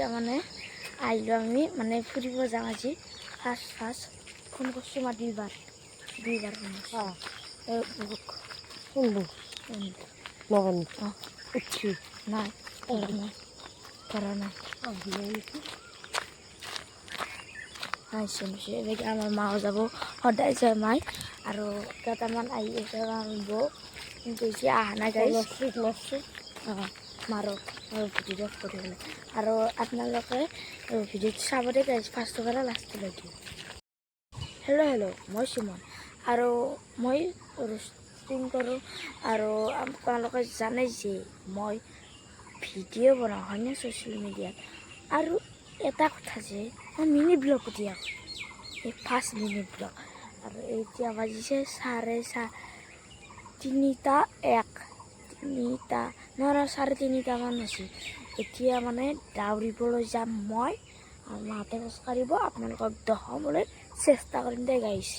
এতিয়া মানে আহিলোঁ আমি মানে ফুৰিব যাম আজি ফাৰ্ষ্ট ফোন কৰিছোঁ মই দুইবাৰ ফোন কৰিছোঁ নাই কৰা নাই এনেকৈ আমাৰ মাও যাব সদায় যায় মাই আৰু কেইটামান আহি আছে বৌ কিন্তু এতিয়া অহা নাই গাইছ মাৰো ভিডিঅ' কৰিবলৈ আৰু আপোনালোকে ভিডিঅ'টো চাব দে গাইছ ফাৰ্ষ্টৰ পৰা লাষ্টলৈকে। হেল্ল' মই সুমন আৰু মই ৰোষ্টিং কৰোঁ আৰু আপোনালোকে জানে যে মই ভিডিঅ' বনাওঁ হয়নে ছ'চিয়েল মিডিয়াত আৰু এটা কথা যে মই মিনি ব্লগ দিয়া এই ফাৰ্ষ্ট মিনি ব্লগ আৰু এতিয়া বাজিছে তিনিটা চাৰে তিনিটামান হৈছে। এতিয়া মানে দাউৰিবলৈ যাম মই আৰু মাহঁতে খোজ কাঢ়িব আপোনালোকক দেখাবলৈ চেষ্টা কৰিম দে গাইছ।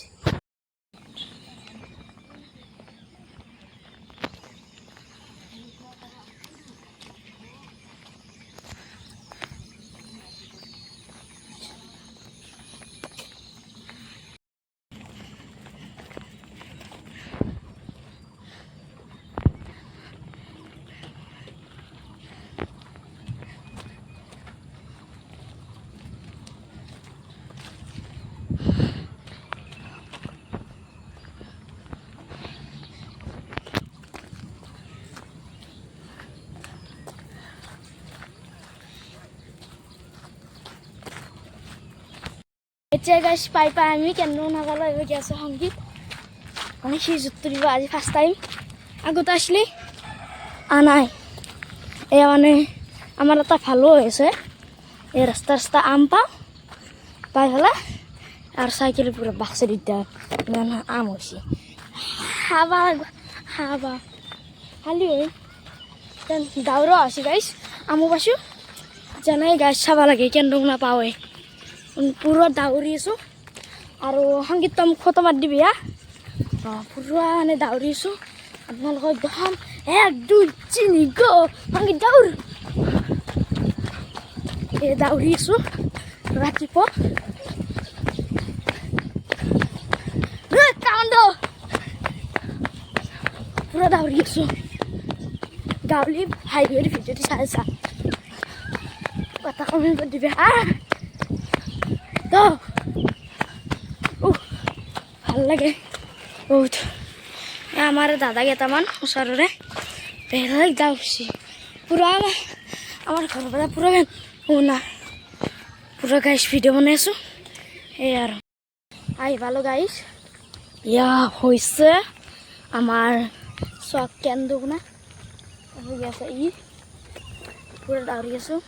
এতিয়া গাইছ পাই আমি কেন্দ্ৰ নাগালে গৈ আছোঁ সংগীত মানে সি জুতুৰিব আজি ফাৰ্ষ্ট টাইম আগতে আসলি নাই এয়া মানে আমাৰ এটা ভালো হৈছে এই ৰাস্তা আম পাই পেলাই আৰু চাইকেল পুৰা বাক্সা দিগদাৰ ইমান আম হৈছে খাবা খালি হয় দাউৰা হৈছে গাইছ আমো পাইছোঁ জানাই গাইছ চাব লাগে কেন্দ্ৰ নাপাওঁৱে পুৰা দাউৰি আছোঁ আৰু সংগীত মোক ফটো মাৰি দিবি পুৰা মানে দাউৰি আছোঁ আপোনালোকক দেখাম 1 2 3 গো সংগীত দাউৰ এই দাউৰি আছোঁ ৰাতিপুৱা পুৰা দাউৰি আছোঁ গাঁৱলী হাইৱেৰ ভিডিঅ'টো চাই আছা এটা কমেণ্ট কৰি দিবি তো ভাল লাগে বহুত আমাৰ দাদা কেইটামান ওচৰৰে বেলেগ দাউৰিছে পুৰা আমাৰ ঘৰৰ পৰা পুৰা শুনা পুৰা গাইছ ভিডিঅ' বনাই আছোঁ এই আৰু আহি পালোঁ গাইছ ইয়া হৈছে আমাৰ চক কেন্দ্ৰ শুনা হৈ আছে পুৰা দাউৰি আছোঁ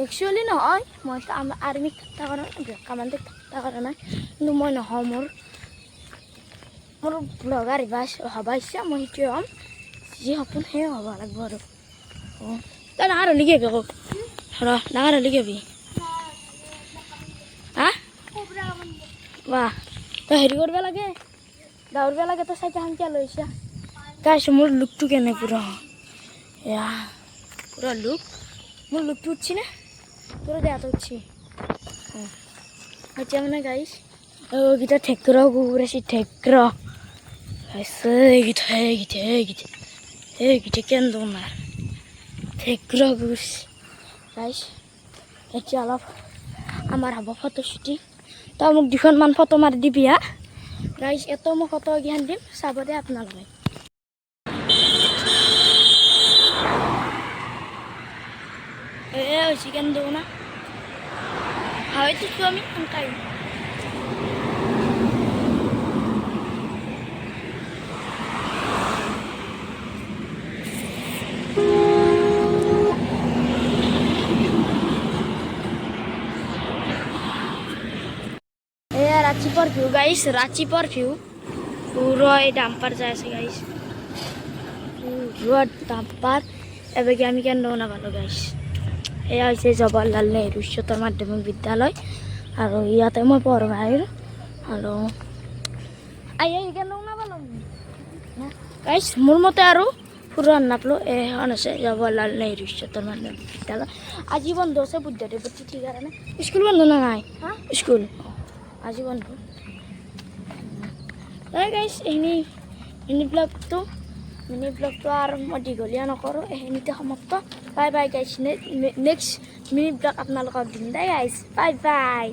একচুৱেলি নহয় মই আৰ্মিত থকা কাৰণে কামাণ্ডত থকা কাৰণে কিন্তু মই নহয় মোৰ ব্লগাৰ হ'ব ইচ্ছা মই সেইটোৱে হ'ম যি সপোন সেয়ে হ'ব লাগিব আৰু তই ডাঙৰ হ'লি কি কওক ডাঙৰ হ'লি কি হবি বাহ তই হেৰি কৰিব লাগে দাউৰিব লাগে তই চাইকেল কিয় লৈছা গাইছ মোৰ লুকটো কেনে পুৰা এয়া পুৰা মোৰ লুকটো উঠছি নে তোৰ দেহাটো উঠছি এতিয়া মানে গাইছ এইকেইটা ঠেকৰা গুৰাইছে ঠেকৰা এইকেইটা কেন্দ্ৰ ঠেকৰা গুছ গাইছ এতিয়া অলপ আমাৰ হ'ব ফটো শ্বুটিং তই মোক 2খনমান ফটো মাৰি দিবি গাইছ এটো মই ফটো জ্ঞান দিম চাব দে আপোনালোকে হৈছে কেন্দ্ৰ না হয়তো আমি সোনকালে रांचीपर व्यू गाइस रांचीपर व्यू पूरा डाम्पर जाए गाइस पूरा डाम्पर एबे आम क्या ना पालो गाइस एया जवाहरलाल नेहरू उच्चतर माध्यमिक विद्यालय और इते मैं पढ़ब और गाइस मोर मते পুরান নাপলো এখন আছে জৱাহৰলাল নেহৰু উচ্চতৰ মাধ্যমিক বিদ্যালয় আজি বন্ধ আছে বুদ্ধদেৱ তিথিৰ কাৰণে স্কুল বন্ধ না নাই স্কুল আজি বন্ধ গাইছ মিনি ব্লগটো আৰু মই দীঘলীয়া নকৰোঁ এইখিনিতে সমাপ্ত বাই বাই গাইছ নেক্সট মিনি ব্লগ আপোনালোকক দিম দেই গাইছ বাই বাই